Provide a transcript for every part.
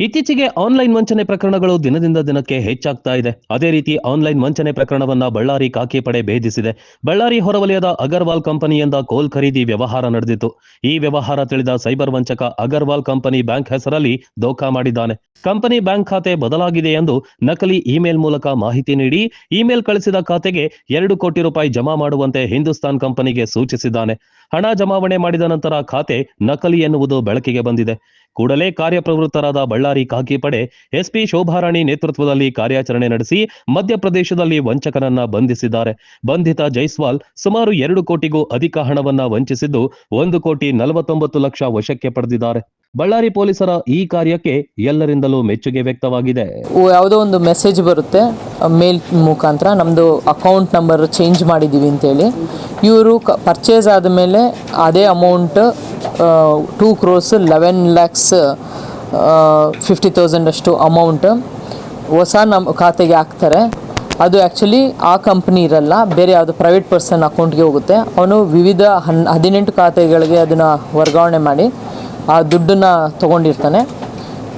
ಇತ್ತೀಚೆಗೆ ಆನ್ಲೈನ್ ವಂಚನೆ ಪ್ರಕರಣಗಳು ದಿನದಿಂದ ದಿನಕ್ಕೆ ಹೆಚ್ಚಾಗ್ತಾ ಇದೆ. ಅದೇ ರೀತಿ ಆನ್ಲೈನ್ ವಂಚನೆ ಪ್ರಕರಣವನ್ನ ಬಳ್ಳಾರಿ ಖಾಕಿ ಪಡೆ ಭೇದಿಸಿದೆ. ಬಳ್ಳಾರಿ ಹೊರವಲಯದ ಅಗರ್ವಾಲ್ ಕಂಪನಿಯಿಂದ ಕೋಲ್ ಖರೀದಿ ವ್ಯವಹಾರ ನಡೆದಿತ್ತು. ಈ ವ್ಯವಹಾರ ತಿಳಿದ ಸೈಬರ್ ವಂಚಕ ಅಗರ್ವಾಲ್ ಕಂಪನಿ ಬ್ಯಾಂಕ್ ಹೆಸರಲ್ಲಿ ದೋಖಾ ಮಾಡಿದ್ದಾನೆ. ಕಂಪನಿ ಬ್ಯಾಂಕ್ ಖಾತೆ ಬದಲಾಗಿದೆ ಎಂದು ನಕಲಿ ಇಮೇಲ್ ಮೂಲಕ ಮಾಹಿತಿ ನೀಡಿ ಇಮೇಲ್ ಕಳಿಸಿದ ಖಾತೆಗೆ 2 ಕೋಟಿ ರೂಪಾಯಿ ಜಮಾ ಮಾಡುವಂತೆ ಹಿಂದೂಸ್ತಾನ್ ಕಂಪನಿಗೆ ಸೂಚಿಸಿದ್ದಾನೆ. ಹಣ ಜಮಾವಣೆ ಮಾಡಿದ ನಂತರ ಖಾತೆ ನಕಲಿ ಎನ್ನುವುದು ಬೆಳಕಿಗೆ ಬಂದಿದೆ. ಕೂಡಲೇ ಕಾರ್ಯಪ್ರವೃತ್ತರಾದ ಬಳ್ಳಾರಿ ಖಾಕಿ ಪಡೆ ಎಸ್ಪಿ ಶೋಭಾರಾಣಿ ನೇತೃತ್ವದಲ್ಲಿ ಕಾರ್ಯಾಚರಣೆ ನಡೆಸಿ ಮಧ್ಯಪ್ರದೇಶದಲ್ಲಿ ವಂಚಕನನ್ನ ಬಂಧಿಸಿದ್ದಾರೆ. ಬಂಧಿತ ಜೈಸ್ವಾಲ್ ಸುಮಾರು 2 ಕೋಟಿಗೂ ಅಧಿಕ ಹಣವನ್ನ ವಂಚಿಸಿದ್ದು 1,49,00,000 ವಶಕ್ಕೆ ಪಡೆದಿದ್ದಾರೆ. ಬಳ್ಳಾರಿ ಪೊಲೀಸರ ಈ ಕಾರ್ಯಕ್ಕೆ ಎಲ್ಲರಿಂದಲೂ ಮೆಚ್ಚುಗೆ ವ್ಯಕ್ತವಾಗಿದೆ. ಯಾವುದೋ ಒಂದು ಮೆಸೇಜ್ ಬರುತ್ತೆ ಮೇಲ್ ಮುಖಾಂತರ, ನಮ್ಮದು ಅಕೌಂಟ್ ನಂಬರ್ ಚೇಂಜ್ ಮಾಡಿದ್ದೀವಿ ಅಂತೇಳಿ. ಇವರು ಪರ್ಚೇಸ್ ಆದಮೇಲೆ ಅದೇ ಅಮೌಂಟ್ 2 crores 11,50,000 ಅಷ್ಟು ಅಮೌಂಟ್ ಹೊಸ ನಮ್ಮ ಖಾತೆಗೆ ಹಾಕ್ತಾರೆ. ಅದು ಆ್ಯಕ್ಚುಲಿ ಆ ಕಂಪ್ನಿ ಇರಲ್ಲ, ಬೇರೆ ಯಾವುದೋ ಪ್ರೈವೇಟ್ ಪರ್ಸನ್ ಅಕೌಂಟ್ಗೆ ಹೋಗುತ್ತೆ. ಅವನು ವಿವಿಧ 18 ಖಾತೆಗಳಿಗೆ ಅದನ್ನು ವರ್ಗಾವಣೆ ಮಾಡಿ ಆ ದುಡ್ಡನ್ನು ತೊಗೊಂಡಿರ್ತಾನೆ.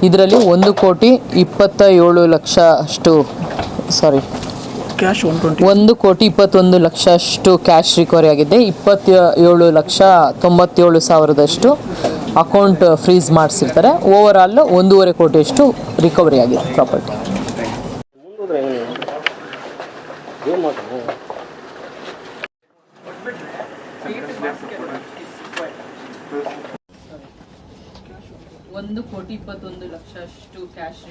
ಇದರಲ್ಲಿ 1,27,00,000 ಅಷ್ಟು ಕ್ಯಾಶ್ 1,21,00,000 ಅಷ್ಟು ಕ್ಯಾಶ್ ರಿಕವರಿ ಆಗಿದೆ. 27,97,000 ಅಕೌಂಟ್ ಫ್ರೀಸ್ ಮಾಡಿಸಿರ್ತಾರೆ. ಓವರ್ ಆಲ್ 1.5 ಕೋಟಿಯಷ್ಟು ರಿಕವರಿ ಆಗಿದೆ ಪ್ರಾಪರ್ಟಿ. $1,21,00,000 ಅಷ್ಟು ಕ್ಯಾಶ್